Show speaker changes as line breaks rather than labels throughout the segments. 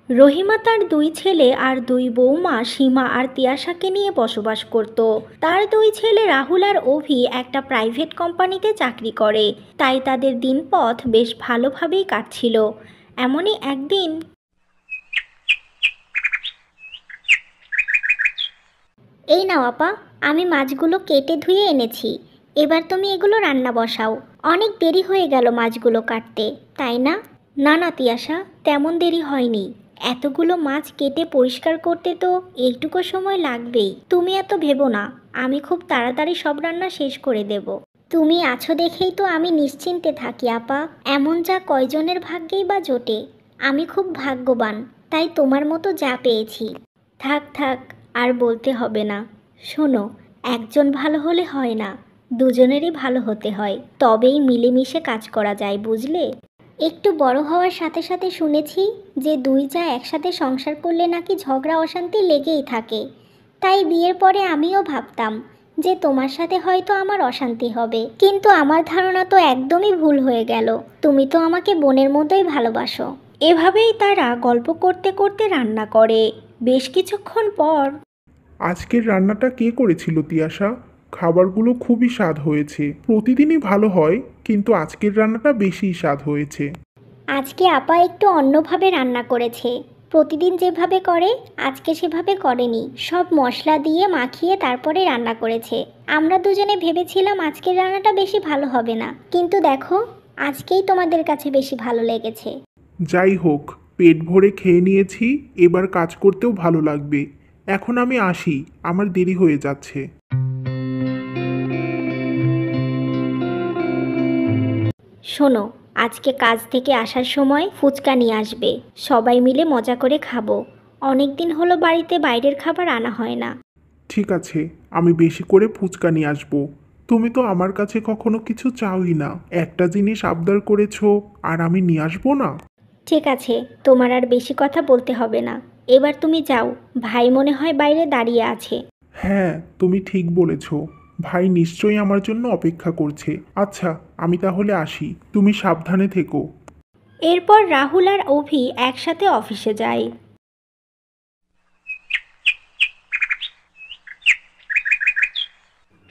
রহিমা তার দুই ছেলে আর দুই বৌমা সীমা আর তিয়াশাকে নিয়ে বসবাস করত। তার দুই ছেলে রাহুল আর অভি একটা প্রাইভেট কোম্পানিতে চাকরি করে, তাই তাদের দিনপথ বেশ ভালোভাবেই কাটছিল। এমনই একদিন, এই নাও আপা, আমি মাছগুলো কেটে ধুয়ে এনেছি, এবার তুমি এগুলো রান্না বসাও। অনেক দেরি হয়ে গেল মাছগুলো কাটতে, তাই না? না না তিয়াশা, তেমন দেরি হয়নি। এতগুলো মাছ কেটে পরিষ্কার করতে তো এইটুকু সময় লাগবেই। তুমি এত ভেবো না, আমি খুব তাড়াতাড়ি সব রান্না শেষ করে দেব। তুমি আছো দেখেই তো আমি নিশ্চিন্তে থাকি আপা। এমন যা কয়জনের ভাগ্যেই বা জোটে। আমি খুব ভাগ্যবান, তাই তোমার মতো যা পেয়েছি। থাক থাক, আর বলতে হবে না। শোনো, একজন ভালো হলে হয় না, দুজনেরই ভালো হতে হয়, তবেই মিলেমিশে কাজ করা যায়, বুঝলে? একটু বড় হওয়ার সাথে সাথে শুনেছি যে দুই যা একসাথে সংসার করলে নাকি ঝগড়া অশান্তি লেগেই থাকে। তাই বিয়ের পরে আমিও ভাবতাম যে তোমার সাথে হয়তো আমার অশান্তি হবে, কিন্তু আমার ধারণা তো একদমই ভুল হয়ে গেল। তুমি তো আমাকে বোনের মতোই ভালোবাসো। এভাবেই তারা গল্প করতে করতে রান্না করে। বেশ কিছুক্ষণ পর,
আজকের রান্নাটা কে করেছিল তিয়াশা? খাবারগুলো খুবই স্বাদ হয়েছে। প্রতিদিনই ভালো হয়, কিন্তু আজকের রান্নাটা বেশি স্বাদ হয়েছে।
আজকে আপা একটু অন্যভাবে রান্না করেছে। প্রতিদিন যেভাবে করে আজকে সেভাবে করেনি, সব মশলা দিয়ে মাখিয়ে তারপরে রান্না করেছে। আমরা দুজনে ভেবেছিলাম আজকের রান্নাটা বেশি ভালো হবে না, কিন্তু দেখো, আজকেই তোমাদের কাছে বেশি ভালো লেগেছে।
যাই হোক, পেট ভরে খেয়ে নিয়েছি, এবার কাজ করতেও ভালো লাগবে। এখন আমি আসি, আমার দেরি হয়ে যাচ্ছে।
শোনো, আজকে কাজ থেকে আসার সময় ফুচকা নিয়ে আসবে, সবাই মিলে মজা করে খাবো। অনেক দিন হলো বাড়িতে বাইরের খাবার আনা হয় না।
ঠিক আছে, আমি বেশি করে ফুচকা নিয়ে আসবো। তুমি তো আমার কাছে কখনো কিছু চাওই না। একটা জিনিস আবদার করেছো, আর আমি নিয়ে আসবো না?
ঠিক আছে, তোমার আর বেশি কথা বলতে হবে না। এবার তুমি যাও, ভাই মনে হয় বাইরে দাঁড়িয়ে আছে।
হ্যাঁ, তুমি ঠিক বলেছ। ভাই নিশ্চয়ই আমার জন্য অপেক্ষা করছে। আচ্ছা, আমি তাহলে আসি। তুমি সাবধানে থেকো।
এরপর রাহুল আর অভি একসাথে অফিসে যায়।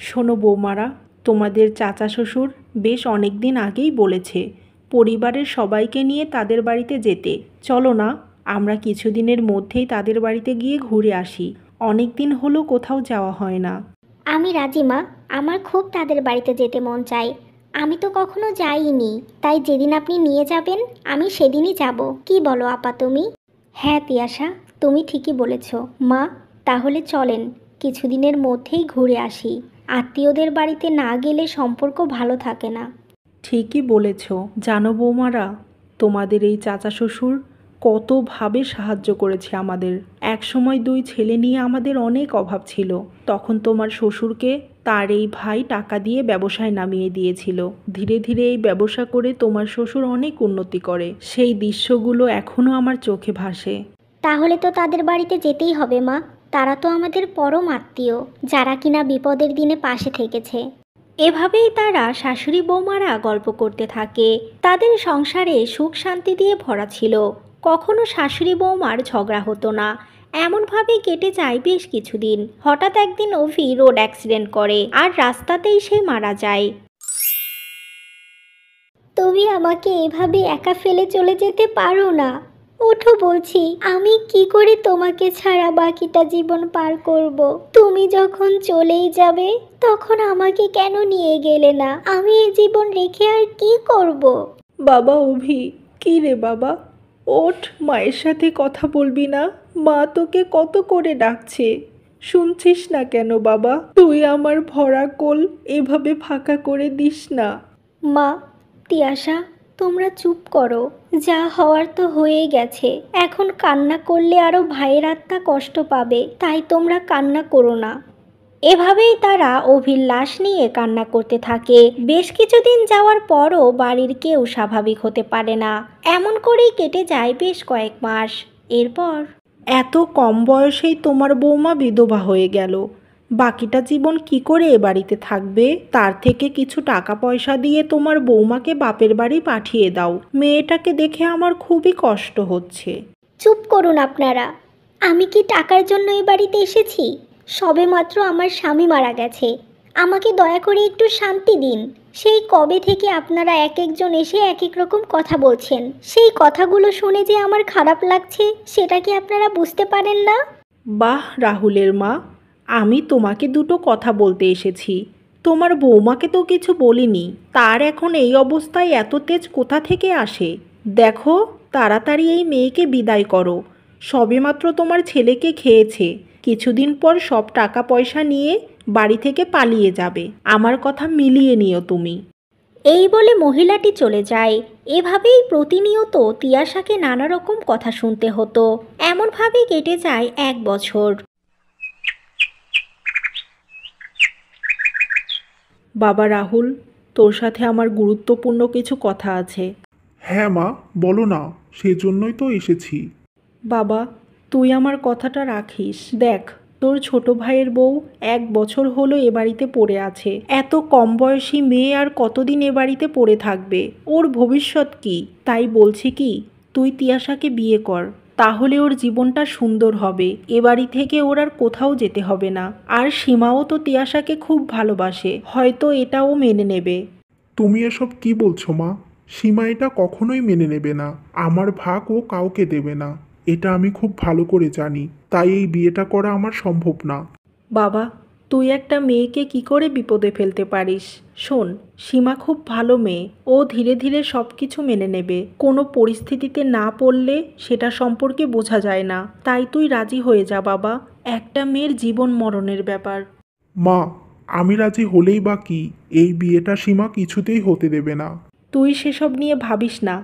শোনো বৌমারা, তোমাদের চাচা শ্বশুর বেশ অনেক দিন আগেই বলেছে পরিবারের সবাইকে নিয়ে তাদের বাড়িতে যেতে। চলো না, আমরা কিছুদিনের মধ্যেই তাদের বাড়িতে গিয়ে ঘুরে আসি। অনেক দিন হলো কোথাও যাওয়া হয় না।
আমি রাজি মা, আমার খুব তাদের বাড়িতে যেতে মন চায়। আমি তো কখনো যাইনি, তাই যেদিন আপনি নিয়ে যাবেন আমি সেদিনই যাব। কি বলো আপা তুমি? হ্যাঁ তিয়াশা, তুমি ঠিকই বলেছ। মা, তাহলে চলেন, কিছুদিনের মধ্যেই ঘুরে আসি। আত্মীয়দের বাড়িতে না গেলে সম্পর্ক ভালো থাকে না।
ঠিকই বলেছ। জানো বৌমারা, তোমাদের এই চাচা শ্বশুর কতভাবে সাহায্য করেছে আমাদের। একসময় দুই ছেলে নিয়ে আমাদের অনেক অভাব ছিল, তখন তোমার শ্বশুরকে তার এই ভাই টাকা দিয়ে ব্যবসায় নামিয়ে দিয়েছিল। ধীরে ধীরে এই ব্যবসা করে তোমার শ্বশুর অনেক উন্নতি করে। সেই দৃশ্যগুলো এখনও আমার চোখে ভাসে।
তাহলে তো তাদের বাড়িতে যেতেই হবে মা। তারা তো আমাদের পরম আত্মীয়, যারা কিনা বিপদের দিনে পাশে থেকেছে। এভাবেই তারা শাশুড়ি বৌমারা গল্প করতে থাকে। তাদের সংসারে সুখ শান্তি দিয়ে ভরা ছিল। কখনো শাশুড়ি বৌমার ঝগড়া হতো না। এমনভাবেই কেটে যায় বেশ কিছুদিন। হঠাৎ একদিন অভি রোড অ্যাক্সিডেন্ট করে আর রাস্তাতেই সে মারা যায়। তুমি আমাকে এভাবে একা ফেলে চলে যেতে পারো না। ওঠো বলছি, আমি কি করে তোমাকে ছাড়া বাকিটা জীবন পার করব? তুমি যখন চলেই যাবে তখন আমাকে কেন নিয়ে গেলে না? আমি এই জীবন রেখে আর কি করব?
বাবা অভি, কী রে বাবা, ওঠ, মায়ের সাথে কথা বলবি না? মা তোকে কত করে ডাকছে, শুনছিস না কেন বাবা? তুই আমার ভরা কোল এভাবে ফাঁকা করে দিস না।
মা, তিয়াশা, তোমরা চুপ করো। যা হওয়ার তো হয়েই গেছে। এখন কান্না করলে আরো ভাইয়ের আত্মা কষ্ট পাবে, তাই তোমরা কান্না করো না। এভাবেই তারা অভির লাশ নিয়ে কান্না করতে থাকে। বেশ কিছুদিন যাওয়ার পরও বাড়ির কেউ স্বাভাবিক হতে পারে না। এমন করেই কেটে যায় বেশ কয়েক মাস। এরপর,
এত কম বয়সেই তোমার বৌমা বিধবা হয়ে গেল। বাকিটা জীবন কি করে এ বাড়িতে থাকবে? তার থেকে কিছু টাকা পয়সা দিয়ে তোমার বৌমাকে বাপের বাড়ি পাঠিয়ে দাও। মেয়েটাকে দেখে আমার খুবই কষ্ট হচ্ছে।
চুপ করুন আপনারা। আমি কি টাকার জন্য এই বাড়িতে এসেছি? সবেমাত্র আমার স্বামী মারা গেছে। আমাকে দয়া করে একটু শান্তি দিন। সেই কবে থেকে আপনারা এক একজন এসে এক এক রকম কথা বলছেন, সেই কথাগুলো শুনে যে আমার খারাপ লাগছে সেটা কি আপনারা বুঝতে পারেন না?
বাহ রাহুলের মা, আমি তোমাকে দুটো কথা বলতে এসেছি। তোমার বৌমাকে তো কিছু বলিনি, তার এখন এই অবস্থায় এত তেজ কোথা থেকে আসে? দেখো, তাড়াতাড়ি এই মেয়েকে বিদায় করো। সবেমাত্র তোমার ছেলেকে খেয়েছে, কিছুদিন পর সব টাকা পয়সা নিয়ে বাড়ি থেকে পালিয়ে যাবে। আমার কথা মিলিয়ে নিও তুমি।
এই বলে মহিলাটি চলে যায়। এভাবেই প্রতিনিয়ত তিয়াশাকে নানা রকম কথা শুনতে হতো। এমনভাবে কেটে যায় 1 বছর।
বাবা রাহুল, তোর সাথে আমার গুরুত্বপূর্ণ কিছু কথা আছে।
হ্যাঁ মা, বলো না, সেজন্যই তো এসেছি।
বাবা, তুই আমার কথাটা রাখিস। দেখ, তোর ছোট ভাইয়ের বউ 1 বছর হলো এ বাড়িতে পড়ে আছে। এত কম বয়সী মেয়ে আর কতদিন এ বাড়িতে পড়ে থাকবে? ওর ভবিষ্যৎ কি? তাই বলছি কি, তুই তিয়াশাকে বিয়ে কর, তাহলে ওর জীবনটা সুন্দর হবে। এ বাড়ি থেকে ওর আর কোথাও যেতে হবে না। আর সীমাও তো তিয়াশাকে খুব ভালোবাসে, হয়তো এটাও মেনে নেবে।
তুমি এসব কি বলছো মা? সীমা এটা কখনোই মেনে নেবে না। আমার ভাগ ও কাউকে দেবে না, এটা আমি খুব ভালো করে জানি। তাই এই বিয়েটা করা আমার সম্ভব না।
বাবা, তুই একটা মেয়েকে কি করে বিপদে ফেলতে পারিস? শোন, সীমা খুব ভালো মেয়ে, ও ধীরে ধীরে সব কিছু মেনে নেবে। কোনো পরিস্থিতিতে না পড়লে সেটা সম্পর্কে বোঝা যায় না। তাই তুই রাজি হয়ে যা বাবা, একটা মেয়ের জীবন মরণের ব্যাপার।
মা, আমি রাজি হলেই বা কি, এই বিয়েটা সীমা কিছুতেই হতে দেবে না।
তুই সেসব নিয়ে ভাবিস না,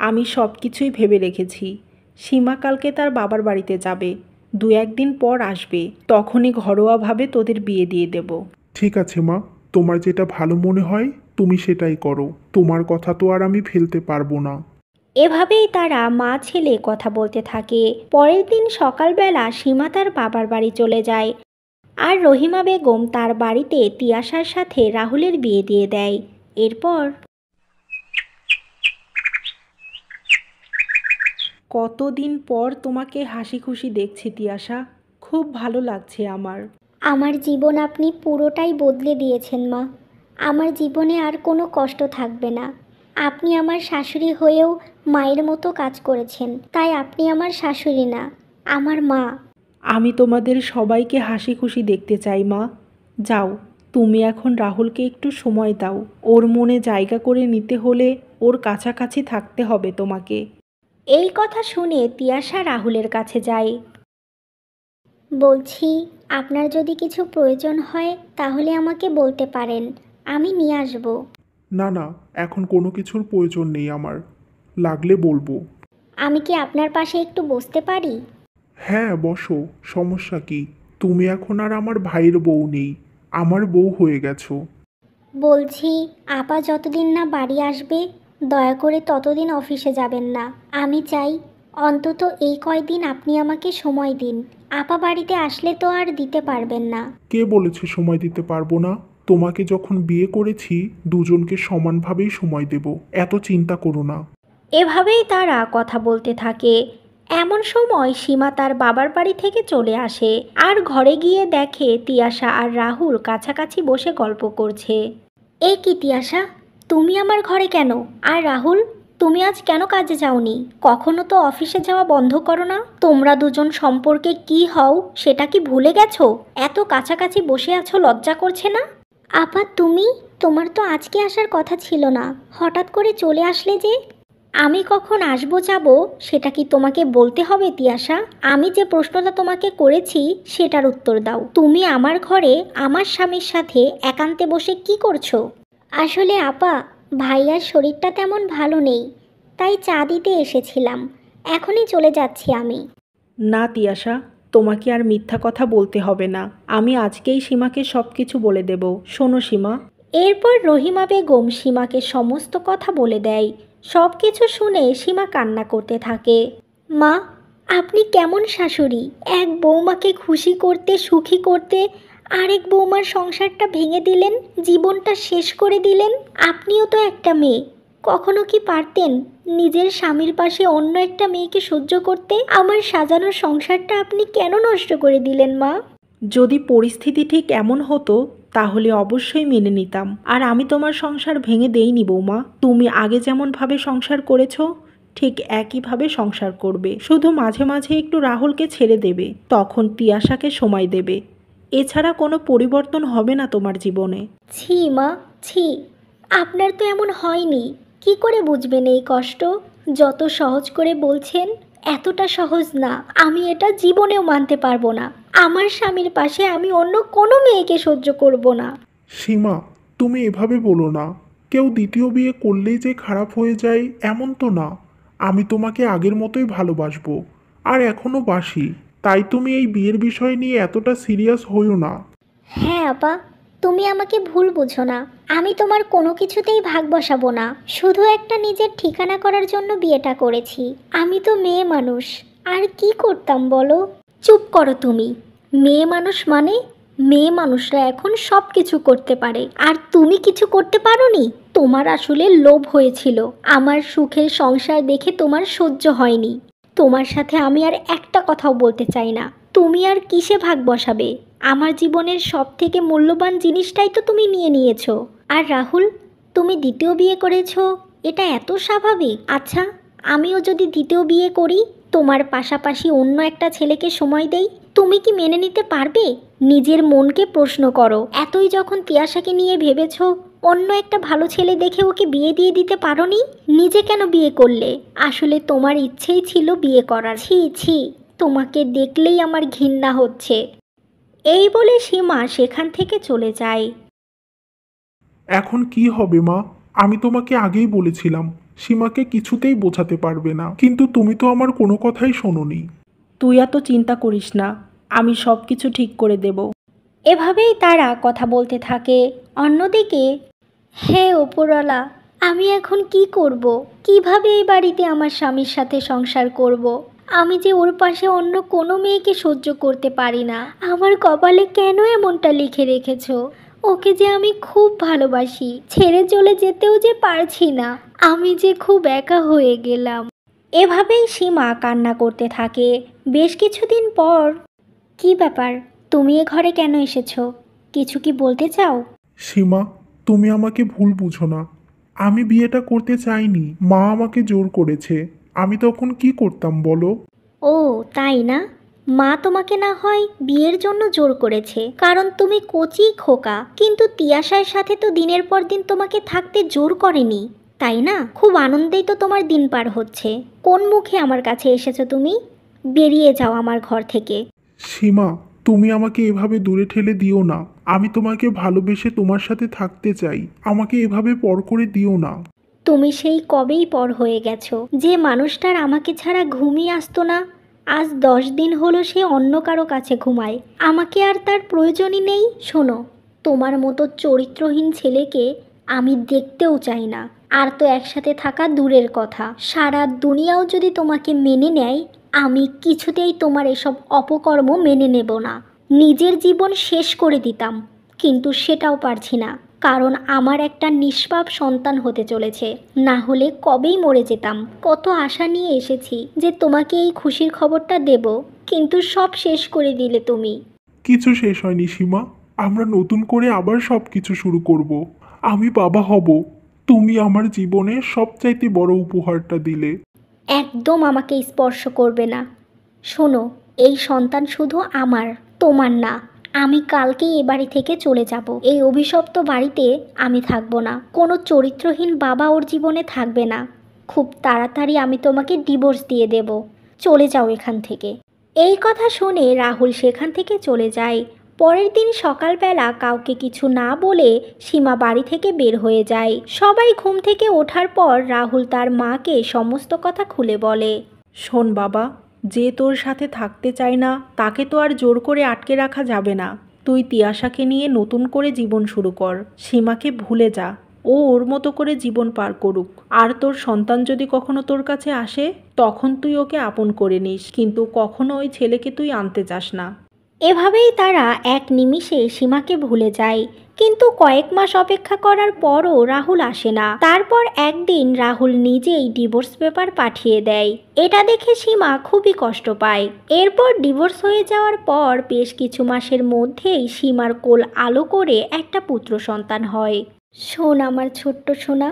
আমি সব কিছুই ভেবে রেখেছি। সীমা কালকে তার বাবার বাড়িতে যাবে, 2-1 দিন পর আসবে, তখনই ঘরোয়াভাবে তোদের বিয়ে দিয়ে দেব।
ঠিক আছে মা, তোমার যেটা ভালো মনে হয় তুমি সেটাই করো। তোমার কথা তো আর আমি ফেলতে পারবো না।
এভাবেই তারা মা ছেলে কথা বলতে থাকে। পরের দিন সকালবেলা সীমা তার বাবার বাড়ি চলে যায়, আর রহিমা বেগম তার বাড়িতে তিয়াশার সাথে রাহুলের বিয়ে দিয়ে দেয়। এরপর
কতদিন পর তোমাকে হাসি খুশি দেখছি তিয়াশা, খুব ভালো লাগছে আমার।
আমার জীবন আপনি পুরোটাই বদলে দিয়েছেন মা। আমার জীবনে আর কোনো কষ্ট থাকবে না। আপনি আমার শাশুড়ি হয়েও মায়ের মতো কাজ করেছেন, তাই আপনি আমার শাশুড়ি না, আমার মা।
আমি তোমাদের সবাইকে হাসি খুশি দেখতে চাই মা। যাও, তুমি এখন রাহুলকে একটু সময় দাও। ওর মনে জায়গা করে নিতে হলে ওর কাছাকাছি থাকতে হবে তোমাকে।
এই কথা শুনে তিয়াশা রাহুলের কাছে যায়। বলছি, আপনার যদি কিছু প্রয়োজন হয় তাহলে আমাকে বলতে পারেন, আমি নিয়ে আসব।
না না, এখন কোনো কিছুর প্রয়োজন নেই আমার, লাগলে বলবো।
আমি কি আপনার পাশে একটু বসতে পারি?
হ্যাঁ বসো, সমস্যা কি? তুমি এখন আর আমার ভাইয়ের বউ নেই, আমার বউ হয়ে গেছো।
বলছি, আপা যতদিন না বাড়ি আসবে দয়া করে ততদিন অফিসে যাবেন না। আমি চাই অন্তত এই কয়দিন আপনি আমাকে সময় দিন। আপা বাড়িতে আসলে তো আর দিতে পারবেন না।
কে বলেছে সময় দিতে পারবো না? তোমাকে যখন বিয়ে করেছি দুজনকে সমানভাবেই সময় দেব, এত চিন্তা করো না।
এভাবেই তারা কথা বলতে থাকে। এমন সময় সীমা তার বাবার বাড়ি থেকে চলে আসে, আর ঘরে গিয়ে দেখে তিয়াশা আর রাহুল কাছাকাছি বসে গল্প করছে। এ কি তিয়াশা, তুমি আমার ঘরে কেন? আর রাহুল, তুমি আজ কেন কাজে যাওনি? কখনো তো অফিসে যাওয়া বন্ধ করো না। তোমরা দুজন সম্পর্কে কি হও সেটা কি ভুলে গেছো? এত কাছাকাছি বসে আছো, লজ্জা করছে না? আপা তুমি, তোমার তো আজকে আসার কথা ছিল না, হঠাৎ করে চলে আসলে যে? আমি কখন আসবো যাব সেটা কি তোমাকে বলতে হবে তিয়াশা? আমি যে প্রশ্নটা তোমাকে করেছি সেটার উত্তর দাও। তুমি আমার ঘরে আমার স্বামীর সাথে একান্তে বসে কি করছো? আসলে আপা, ভাইয়ার শরীরটা তেমন ভালো নেই, তাই চা দিতে এসেছিলাম। এখনই চলে যাচ্ছি আমি।
না তিয়াশা, তোমাকে আর মিথ্যা কথা বলতে হবে না। আমি আজকেই সীমাকে সব কিছু বলে দেব। শোনো সীমা।
এরপর রহিমা বেগম সীমাকে সমস্ত কথা বলে দেয়। সব কিছু শুনে সীমা কান্না করতে থাকে। মা, আপনি কেমন শাশুড়ি? এক বৌমাকে খুশি করতে, সুখী করতে আরেক বৌমার সংসারটা ভেঙে দিলেন, জীবনটা শেষ করে দিলেন। আপনিও তো একটা মেয়ে, কখনো কি পারতেন নিজের স্বামীর পাশে অন্য একটা মেয়েকে সহ্য করতে? আমার সাজানো সংসারটা আপনি কেন নষ্ট করে দিলেন মা?
যদি পরিস্থিতি ঠিক এমন হতো তাহলে অবশ্যই মেনে নিতাম। আর আমি তোমার সংসার ভেঙে দেইনি বৌমা। তুমি আগে যেমনভাবে সংসার করেছো ঠিক একইভাবে সংসার করবে, শুধু মাঝে মাঝে একটু রাহুলকে ছেড়ে দেবে, তখন তিয়াশাকে সময় দেবে। এছাড়া কোনো পরিবর্তন হবে না তোমার জীবনে।
ছি মা, ছি। আপনার তো এমন হয়নি, কি করে বুঝবেন এই কষ্ট? যত সহজ করে বলছেন এতটা সহজ না। আমি এটা জীবনেও মানতে পারবো না। আমার স্বামীর পাশে আমি অন্য কোনো মেয়েকে সহ্য করব না।
সীমা, তুমি এভাবে বলো না। কেউ দ্বিতীয় বিয়ে করলেই যে খারাপ হয়ে যায় এমন তো না। আমি তোমাকে আগের মতোই ভালোবাসবো, আর এখনও বাসি। তাই তুমি এই বিয়ের বিষয় নিয়ে এতটা সিরিয়াস হইও না।
হ্যাঁ আপা, তুমি আমাকে ভুল বুঝো না। আমি তোমার কোনো কিছুতেই ভাগ বসাবো না। শুধু একটা নিজের ঠিকানা করার জন্য বিয়েটা করেছি। আমি তো মেয়ে মানুষ, আর কি করতাম বলো? চুপ করো তুমি। মেয়ে মানুষ মানে? মেয়ে মানুষরা এখন সব কিছু করতে পারে, আর তুমি কিছু করতে পারোনি? তোমার আসলে লোভ হয়েছিল। আমার সুখের সংসার দেখে তোমার সহ্য হয়নি। তোমার সাথে আমি আর একটা কথাও বলতে চাই না। তুমি আর কিসে ভাগ বসাবে? আমার জীবনের সব থেকে মূল্যবান জিনিসটাই তো তুমি নিয়ে নিয়েছো। আর রাহুল, তুমি দ্বিতীয় বিয়ে করেছো, এটা এত স্বাভাবিক। আচ্ছা, আমিও যদি দ্বিতীয় বিয়ে করি, তোমার পাশাপাশি অন্য একটা ছেলেকে সময় দেই, তুমি কি মেনে নিতে পারবে? নিজের মনকে প্রশ্ন করো। এতই যখন তিয়াশাকে নিয়ে ভেবেছো, অন্য একটা ভালো ছেলে দেখে ওকে বিয়ে দিয়ে দিতে পারোনি? নিজে কেন বিয়ে করলে? আসলে তোমার ইচ্ছেই ছিল বিয়ে করার। ছি ছি, তোমাকে দেখলেই আমার ঘৃণা হচ্ছে। এই বলে সীমা সেখান থেকে চলে যায়।
এখন কি হবে মা? আমি তোমাকে আগেই বলেছিলাম সীমাকে কিছুতেই বোঝাতে পারবে না, কিন্তু তুমি তো আমার কোনো কথাই শোনোনি।
তুই এত চিন্তা করিস না, আমি সব কিছু ঠিক করে দেব।
এভাবেই তারা কথা বলতে থাকে। অন্যদিকে, হে ওপরওয়ালা, আমি এখন কি করব? কিভাবে এই বাড়িতে আমার স্বামীর সাথে সংসার করব? আমি যে ওর পাশে অন্য কোনো মেয়েকে সহ্য করতে পারি না। আমার কপালে কেন এমনটা লিখে রেখেছো? ওকে যে আমি খুব ভালোবাসি, ছেড়ে চলে যেতেও যে পারছি না। আমি যে খুব একা হয়ে গেলাম। এভাবেই সীমা কান্না করতে থাকে। বেশ কিছুদিন পর, কি ব্যাপার? তুমি এ ঘরে কেন এসেছো? কিছু কি বলতে চাও?
সীমা, তুমি আমাকে ভুল বুঝো না। আমি বিয়েটা করতে চাইনি, মা আমাকে জোর করেছে। আমি তখন কি করতাম বলো?
ও তাই না? মা তোমাকে না হয় বিয়ের জন্য জোর করেছে, কারণ তুমি কচি খোকা। কিন্তু তিয়াশার সাথে তো দিনের পর দিন তোমাকে থাকতে জোর করেনি, তাই না? খুব আনন্দেই তো তোমার দিন পার হচ্ছে। কোন মুখে আমার কাছে এসেছো তুমি? বেরিয়ে যাও আমার ঘর থেকে।
সীমা, তুমি আমাকে এভাবে দূরে ঠেলে দিও না। আমি তোমাকে ভালোবেসে তোমার সাথে থাকতে চাই। আমাকে এভাবে পর করে দিও না।
তুমি সেই কবেই পর হয়ে গেছো। যে মানুষটার আমাকে ছাড়া ঘুমিয়ে আসতো না, আজ 10 দিন হলো সে অন্য কারো কাছে ঘুমায়। আমাকে আর তার প্রয়োজনই নেই। শোনো, তোমার মতো চরিত্রহীন ছেলেকে আমি দেখতেও চাই না। আর তো একসাথে থাকা দূরের কথা, সারা দুনিয়াও যদি তোমাকে মেনে নেয়, আমি কিছুতেই তোমার এসব অপকর্ম মেনে নেব না। নিজের জীবন শেষ করে দিতাম, কিন্তু সেটাও পারছি না, কারণ আমার একটা নিষ্পাপ সন্তান হতে চলেছে। না হলে কবেই মরে যেতাম। কত আশা নিয়ে এসেছি যে তোমাকে এই খুশির খবরটা দেব, কিন্তু সব শেষ করে দিলে তুমি।
কিছু শেষ হয়নি সীমা। আমরা নতুন করে আবার সব কিছু শুরু করব। আমি বাবা হব। তুমি আমার জীবনে সবচাইতে বড় উপহারটা দিলে।
একদম আমাকে স্পর্শ করবে না। শোনো, এই সন্তান শুধু আমার, তোমার না। আমি কালকেই এ বাড়ি থেকে চলে যাব। এই অভিশপ্ত বাড়িতে আমি থাকবো না। কোনো চরিত্রহীন বাবা ওর জীবনে থাকবে না। খুব তাড়াতাড়ি আমি তোমাকে ডিভোর্স দিয়ে দেব। চলে যাও এখান থেকে। এই কথা শুনে রাহুল সেখান থেকে চলে যায়। পরের দিন সকালবেলা কাউকে কিছু না বলে সীমা বাড়ি থেকে বের হয়ে যায়। সবাই ঘুম থেকে ওঠার পর রাহুল তার মাকে সমস্ত কথা খুলে বলে।
শোন বাবা, যে তোর সাথে থাকতে চায় না তাকে তো আর জোর করে আটকে রাখা যাবে না। তুই তিয়াশাকে নিয়ে নতুন করে জীবন শুরু কর। সীমাকে ভুলে যা, ও ওর মতো করে জীবন পার করুক। আর তোর সন্তান যদি কখনো তোর কাছে আসে তখন তুই ওকে আপন করে নিস, কিন্তু কখনো ওই ছেলেকে তুই আনতে চাস না।
এভাবেই তারা এক নিমিষে সীমাকে ভুলে যায়। কিন্তু কয়েক মাস অপেক্ষা করার পরও রাহুল আসে না। তারপর একদিন রাহুল নিজেই ডিভোর্স পেপার পাঠিয়ে দেয়। এটা দেখে সীমা খুবই কষ্ট পায়। এরপর ডিভোর্স হয়ে যাওয়ার পর বেশ কিছু মাসের মধ্যেই সীমার কোল আলো করে একটা পুত্র সন্তান হয়। শোন আমার ছোট্ট সোনা,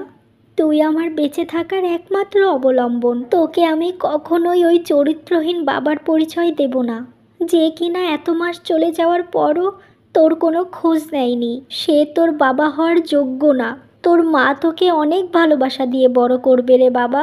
তুই আমার বেঁচে থাকার একমাত্র অবলম্বন। তোকে আমি কখনোই ওই চরিত্রহীন বাবার পরিচয় দেব না, যে কিনা এত মাস চলে যাওয়ার পরও তোর কোনো খোঁজ নেয়নি। সে তোর বাবা হওয়ার যোগ্য না। তোর মা তোকে অনেক ভালোবাসা দিয়ে বড় করবে রে বাবা।